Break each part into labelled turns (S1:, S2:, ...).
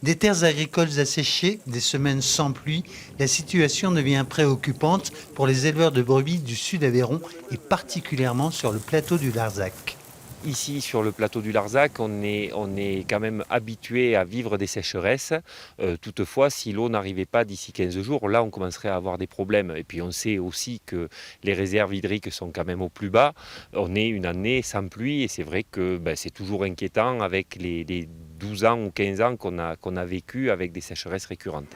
S1: Des terres agricoles asséchées, des semaines sans pluie, la situation devient préoccupante pour les éleveurs de brebis du sud Aveyron et particulièrement sur le plateau du Larzac.
S2: Ici, sur le plateau du Larzac, on est quand même habitué à vivre des sécheresses. Toutefois, si l'eau n'arrivait pas d'ici 15 jours, là, on commencerait à avoir des problèmes. Et puis, on sait aussi que les réserves hydriques sont quand même au plus bas. On est une année sans pluie et c'est vrai que c'est toujours inquiétant avec les 12 ans ou 15 ans qu'on a vécu avec des sécheresses récurrentes.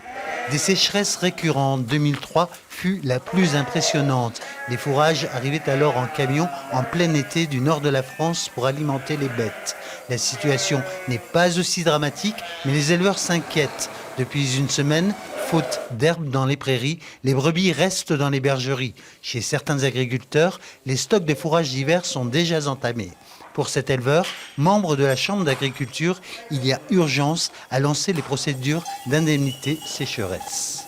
S1: Des sécheresses récurrentes, 2003 fut la plus impressionnante. Les fourrages arrivaient alors en camion en plein été du nord de la France pour alimenter les bêtes. La situation n'est pas aussi dramatique, mais les éleveurs s'inquiètent. Depuis une semaine, faute d'herbe dans les prairies, les brebis restent dans les bergeries. Chez certains agriculteurs, les stocks de fourrage d'hiver sont déjà entamés. Pour cet éleveur, membre de la Chambre d'agriculture, il y a urgence à lancer les procédures d'indemnité sécheresse.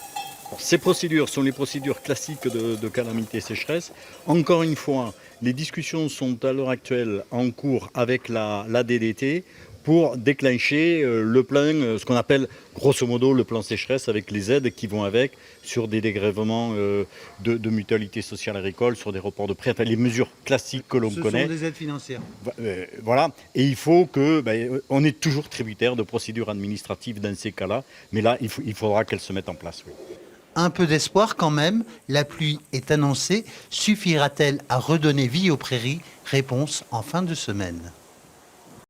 S3: Ces procédures sont les procédures classiques de calamité sécheresse. Encore une fois, les discussions sont à l'heure actuelle en cours avec la DDT pour déclencher le plan, ce qu'on appelle grosso modo le plan sécheresse avec les aides qui vont avec sur des dégrèvements de mutualité sociale agricole, sur des reports de prêts, enfin les mesures classiques que l'on connaît.
S1: Ce sont des aides financières.
S3: Voilà, et il faut que, on est toujours tributaire de procédures administratives dans ces cas-là, mais là il faudra qu'elles se mettent en place. Oui.
S1: Un peu d'espoir quand même, la pluie est annoncée. Suffira-t-elle à redonner vie aux prairies? Réponse en fin de semaine.